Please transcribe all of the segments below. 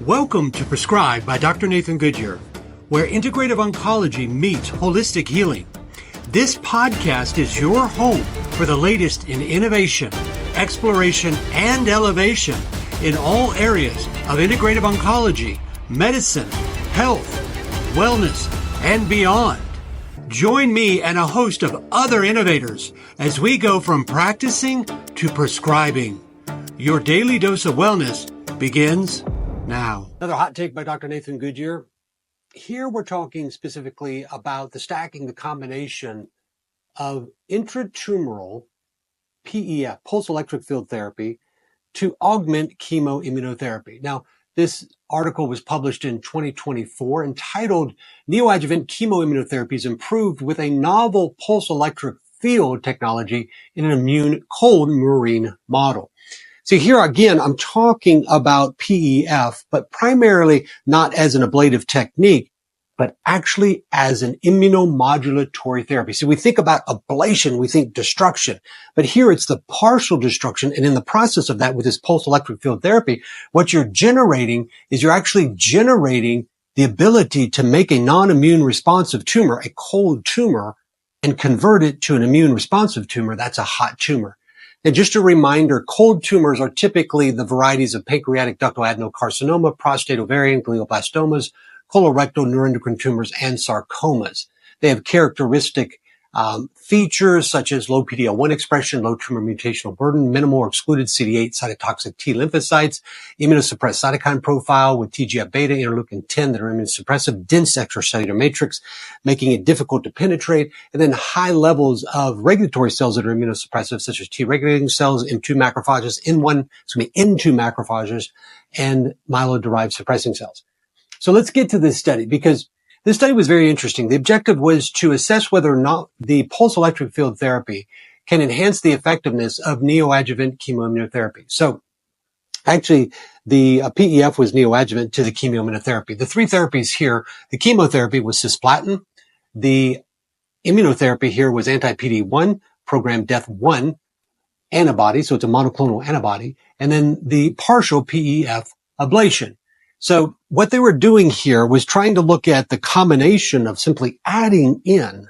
Welcome to Prescribed by Dr. Nathan Goodyear, where integrative oncology meets holistic healing. This podcast is your home for the latest in innovation, exploration, and elevation in all areas of integrative oncology, medicine, health, wellness, and beyond. Join me and a host of other innovators as we go from practicing to prescribing. Your daily dose of wellness begins now. Another hot take by Dr. Nathan Goodyear. Here we're talking specifically about the combination of intratumoral PEF, pulse electric field therapy, to augment chemoimmunotherapy. Now, this article was published in 2024 entitled Neoadjuvant Chemoimmunotherapies Improved with a Novel Pulse Electric Field Technology in an Immune Cold Murine Model. See, here again, I'm talking about PEF, but primarily not as an ablative technique, but actually as an immunomodulatory therapy. So we think about ablation, we think destruction, but here it's the partial destruction. And in the process of that, with this pulse electric field therapy, what you're generating is you're actually generating the ability to make a non-immune responsive tumor, a cold tumor, and convert it to an immune responsive tumor. That's a hot tumor. And just a reminder, cold tumors are typically the varieties of pancreatic ductal adenocarcinoma, prostate, ovarian, glioblastomas, colorectal, neuroendocrine tumors, and sarcomas. They have characteristic features such as low PD-L1 expression, low tumor mutational burden, minimal or excluded CD8 cytotoxic T lymphocytes, immunosuppressed cytokine profile with TGF-beta, interleukin 10 that are immunosuppressive, dense extracellular matrix, making it difficult to penetrate, and then high levels of regulatory cells that are immunosuppressive, such as T regulating cells, M2 macrophages, N2 macrophages, and myeloid-derived suppressing cells. So let's get to this study because this study was very interesting. The objective was to assess whether or not the pulse electric field therapy can enhance the effectiveness of neoadjuvant chemoimmunotherapy. So actually, the PEF was neoadjuvant to the chemoimmunotherapy. The three therapies here, the chemotherapy was cisplatin. The immunotherapy here was anti-PD-1, programmed Death-1 antibody, so it's a monoclonal antibody, and then the partial PEF ablation. So what they were doing here was trying to look at the combination of simply adding in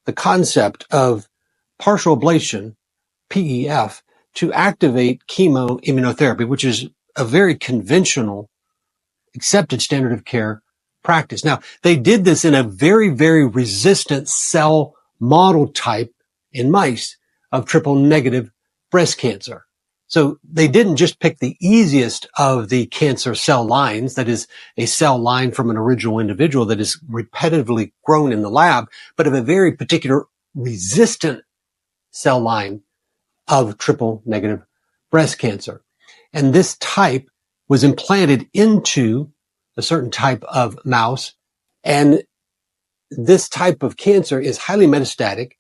the concept of partial ablation, PEF, to activate chemoimmunotherapy, which is a very conventional, accepted standard of care practice. Now, they did this in a very, very resistant cell model type in mice of triple negative breast cancer. So they didn't just pick the easiest of the cancer cell lines, that is a cell line from an original individual that is repetitively grown in the lab, but of a very particular resistant cell line of triple negative breast cancer. And this type was implanted into a certain type of mouse. And this type of cancer is highly metastatic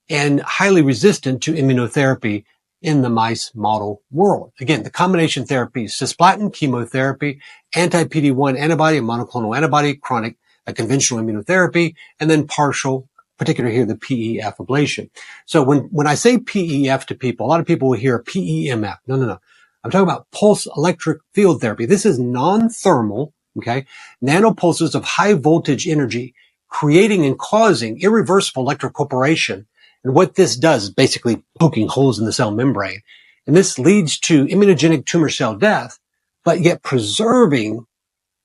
and highly resistant to immunotherapy in the mice model world. Again, the combination therapy is cisplatin, chemotherapy, anti-PD-1 antibody, a monoclonal antibody, chronic, a conventional immunotherapy, and then partial, particularly here, the PEF ablation. So when I say PEF to people, a lot of people will hear PEMF. No. I'm talking about pulse electric field therapy. This is non-thermal, okay, nanopulses of high voltage energy, creating and causing irreversible electrocorporation. And what this does is basically poking holes in the cell membrane. And this leads to immunogenic tumor cell death, but yet preserving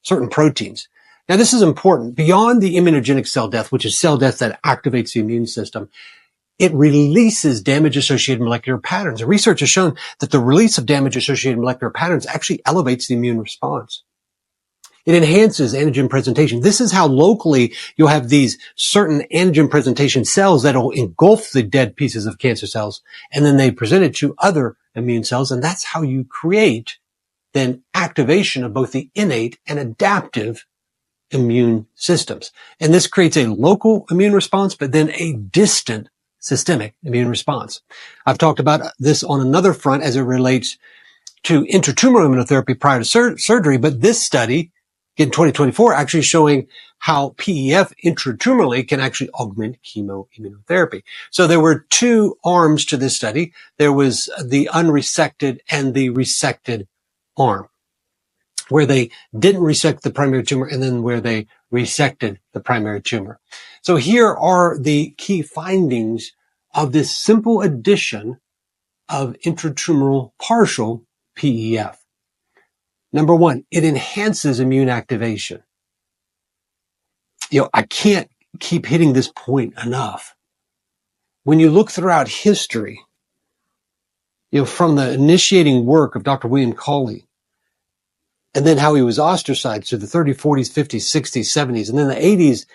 certain proteins. Now, this is important. Beyond the immunogenic cell death, which is cell death that activates the immune system, it releases damage-associated molecular patterns. And research has shown that the release of damage-associated molecular patterns actually elevates the immune response. It enhances antigen presentation. This is how locally you'll have these certain antigen presentation cells that will engulf the dead pieces of cancer cells, and then they present it to other immune cells, and that's how you create then activation of both the innate and adaptive immune systems. And this creates a local immune response, but then a distant systemic immune response. I've talked about this on another front as it relates to intratumoral immunotherapy prior to surgery, but this study in 2024 actually showing how PEF intratumorally can actually augment chemoimmunotherapy. So there were two arms to this study. There was the unresected and the resected arm. where they didn't resect the primary tumor and then where they resected the primary tumor. So here are the key findings of this simple addition of intratumoral partial PEF. Number one, it enhances immune activation. I can't keep hitting this point enough. When you look throughout history, from the initiating work of Dr. William Cawley, and then how he was ostracized through the 30s, 40s, 50s, 60s, 70s, and then the 80s,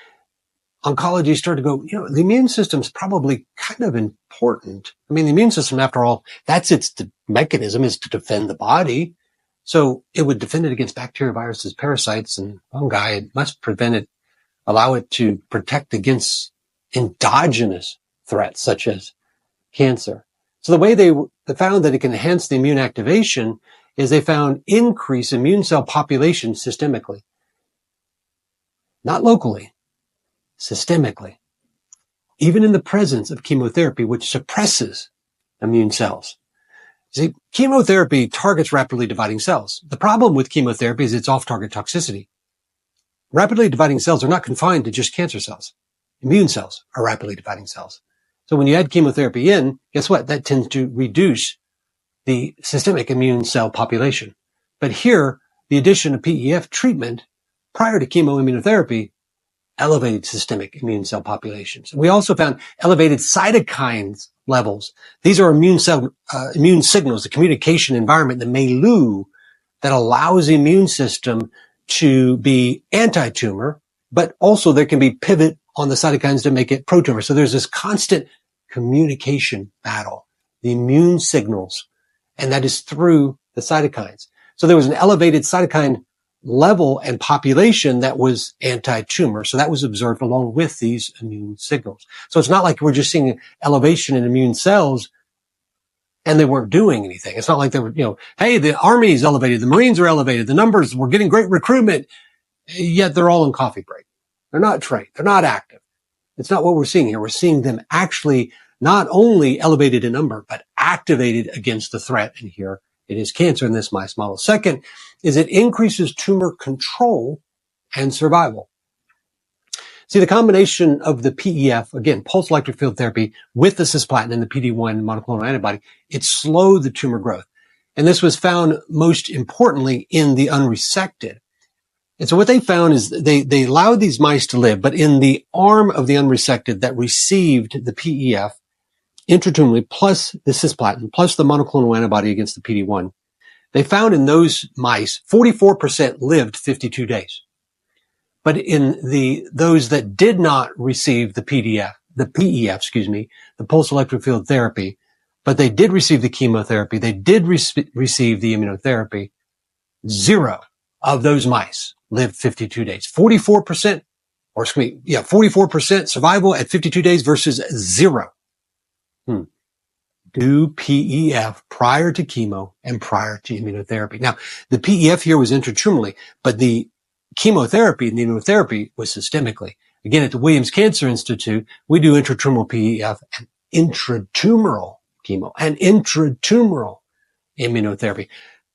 oncology started to go, the immune system's probably kind of important. I mean, the immune system, after all, that's its mechanism, is to defend the body. So it would defend it against bacteria, viruses, parasites, and fungi. It must allow it to protect against endogenous threats such as cancer. So the way they found that it can enhance the immune activation is they found increase immune cell population systemically. Not locally, systemically. Even in the presence of chemotherapy, which suppresses immune cells. See, chemotherapy targets rapidly dividing cells. The problem with chemotherapy is its off-target toxicity. Rapidly dividing cells are not confined to just cancer cells. Immune cells are rapidly dividing cells. So when you add chemotherapy in, guess what? That tends to reduce the systemic immune cell population. But here, the addition of PEF treatment prior to chemoimmunotherapy elevated systemic immune cell populations. We also found elevated cytokines levels. These are immune signals, the communication environment, the milieu that allows the immune system to be anti-tumor, but also there can be pivot on the cytokines to make it pro-tumor. So there's this constant communication battle, the immune signals, and that is through the cytokines. So there was an elevated cytokine level and population that was anti-tumor. So that was observed along with these immune signals. So it's not like we're just seeing elevation in immune cells and they weren't doing anything. It's not like they were, hey, the Army is elevated, the Marines are elevated, the numbers, we're getting great recruitment, yet they're all on coffee break. They're not trained. They're not active. It's not what we're seeing here. We're seeing them actually not only elevated in number, but activated against the threat. And here it is cancer in this mice model. Second is it increases tumor control and survival. See, the combination of the PEF, again, pulse electric field therapy with the cisplatin and the PD-1 monoclonal antibody, it slowed the tumor growth. And this was found most importantly in the unresected. And so what they found is they allowed these mice to live, but in the arm of the unresected that received the PEF intratumorally plus the cisplatin plus the monoclonal antibody against the PD-1, they found in those mice 44% lived 52 days. But in those that did not receive the PEF, the pulse electric field therapy, but they did receive the chemotherapy, they did receive the immunotherapy, 0 of those mice lived 52 days. 44% survival at 52 days versus 0. Do PEF prior to chemo and prior to immunotherapy. Now, the PEF here was intratumorally, but the chemotherapy and the immunotherapy was systemically. Again, at the Williams Cancer Institute, we do intratumoral PEF and intratumoral chemo and intratumoral immunotherapy.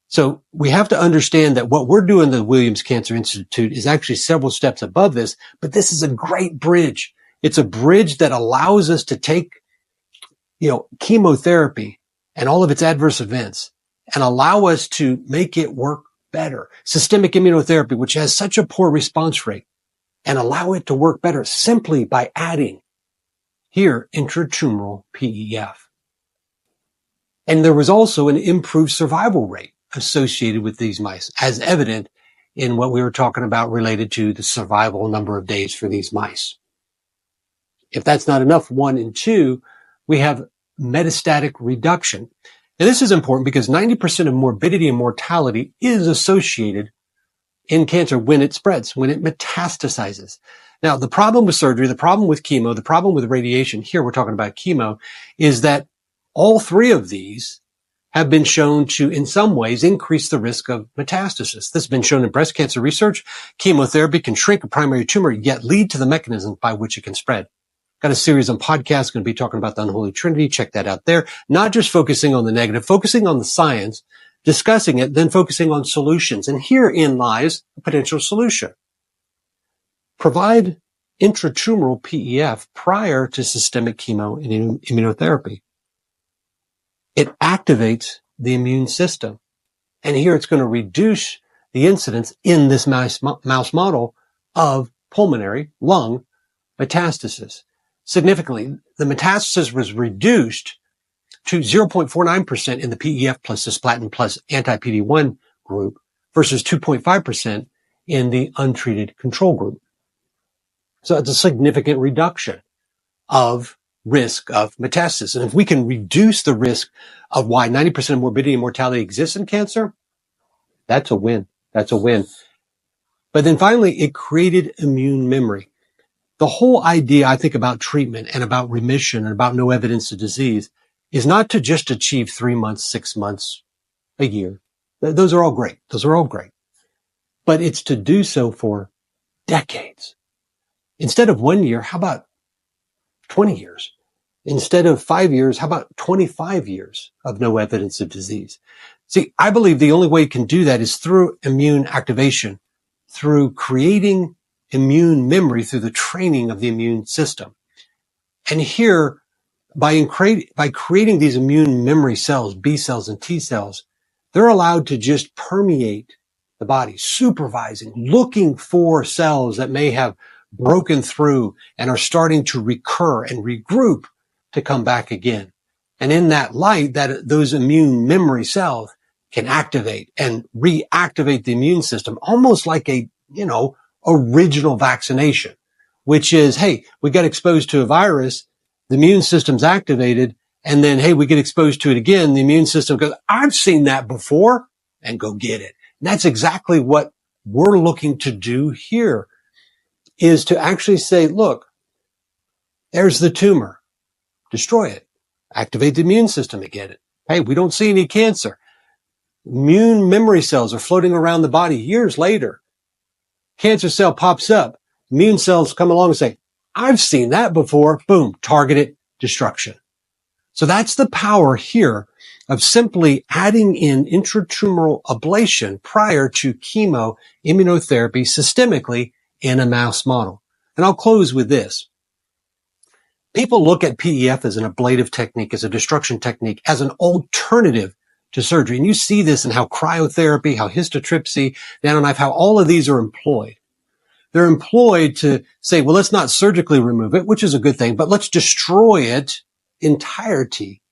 So we have to understand that what we're doing at the Williams Cancer Institute is actually several steps above this, but this is a great bridge. It's a bridge that allows us to take, chemotherapy and all of its adverse events and allow us to make it work better. Systemic immunotherapy, which has such a poor response rate, and allow it to work better simply by adding here intratumoral PEF. And there was also an improved survival rate associated with these mice, as evident in what we were talking about related to the survival number of days for these mice. If that's not enough, 1 and 2, we have metastatic reduction. And this is important because 90% of morbidity and mortality is associated in cancer when it spreads, when it metastasizes. Now, the problem with surgery, the problem with chemo, the problem with radiation, here we're talking about chemo, is that all 3 of these have been shown to, in some ways, increase the risk of metastasis. This has been shown in breast cancer research. Chemotherapy can shrink a primary tumor, yet lead to the mechanism by which it can spread. Got a series on podcasts going to be talking about the unholy trinity. Check that out there. Not just focusing on the negative, focusing on the science, discussing it, then focusing on solutions. And herein lies a potential solution. Provide intratumoral PEF prior to systemic chemo and immunotherapy. It activates the immune system. And here it's going to reduce the incidence in this mouse model of pulmonary lung metastasis. Significantly, the metastasis was reduced to 0.49% in the PEF plus cisplatin plus anti-PD-1 group versus 2.5% in the untreated control group. So it's a significant reduction of risk of metastasis. And if we can reduce the risk of why 90% of morbidity and mortality exists in cancer, that's a win. That's a win. But then finally, it created immune memory. The whole idea, I think, about treatment and about remission and about no evidence of disease is not to just achieve 3 months, 6 months, a year. Those are all great. Those are all great. But it's to do so for decades. Instead of 1 year, how about 20 years? Instead of 5 years, how about 25 years of no evidence of disease? See, I believe the only way you can do that is through immune activation, through creating immune memory, through the training of the immune system. And here, by creating these immune memory cells, B cells and T cells, they're allowed to just permeate the body, supervising, looking for cells that may have broken through and are starting to recur and regroup to come back again. And in that light, those immune memory cells can activate and reactivate the immune system, almost like a, original vaccination, which is, hey, we got exposed to a virus, the immune system's activated, and then, hey, we get exposed to it again, the immune system goes, I've seen that before, and go get it. And that's exactly what we're looking to do here, is to actually say, look, there's the tumor. Destroy it. Activate the immune system to get it. Hey, we don't see any cancer. Immune memory cells are floating around the body years later. Cancer cell pops up. Immune cells come along and say, I've seen that before. Boom, targeted destruction. So that's the power here of simply adding in intratumoral ablation prior to chemo immunotherapy systemically in a mouse model. And I'll close with this. People look at PEF as an ablative technique, as a destruction technique, as an alternative to surgery. And you see this in how cryotherapy, how histotripsy, nanoknife, how all of these are employed. They're employed to say, well, let's not surgically remove it, which is a good thing, but let's destroy it in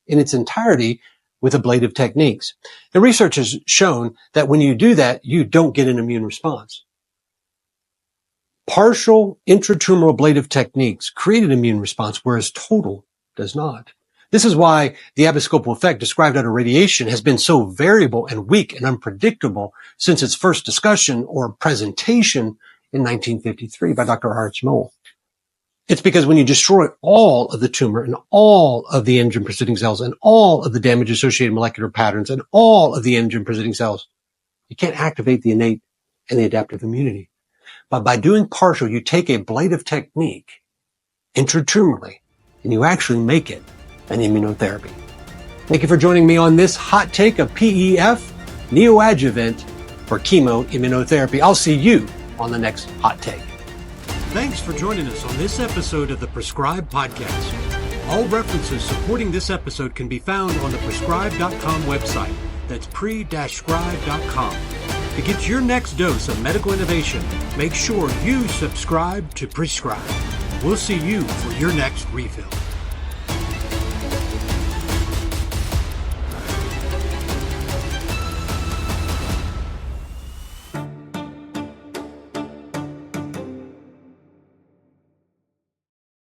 its entirety with ablative techniques. And research has shown that when you do that, you don't get an immune response. Partial intratumoral ablative techniques create an immune response, whereas total does not. This is why the abscopal effect described under radiation has been so variable and weak and unpredictable since its first discussion or presentation in 1953 by Dr. R.H. Moll. It's because when you destroy all of the tumor and all of the antigen-presenting cells and all of the damage-associated molecular patterns and all of the antigen-presenting cells, you can't activate the innate and the adaptive immunity. But by doing partial, you take a ablative technique intratumorally and you actually make it an immunotherapy. Thank you for joining me on this hot take of PEF neoadjuvant for chemo immunotherapy. I'll see you on the next hot take. Thanks for joining us on this episode of the Prescribe Podcast. All references supporting this episode can be found on the prescribe.com website. That's pre-scribe.com. To get your next dose of medical innovation, make sure you subscribe to Prescribe. We'll see you for your next refill.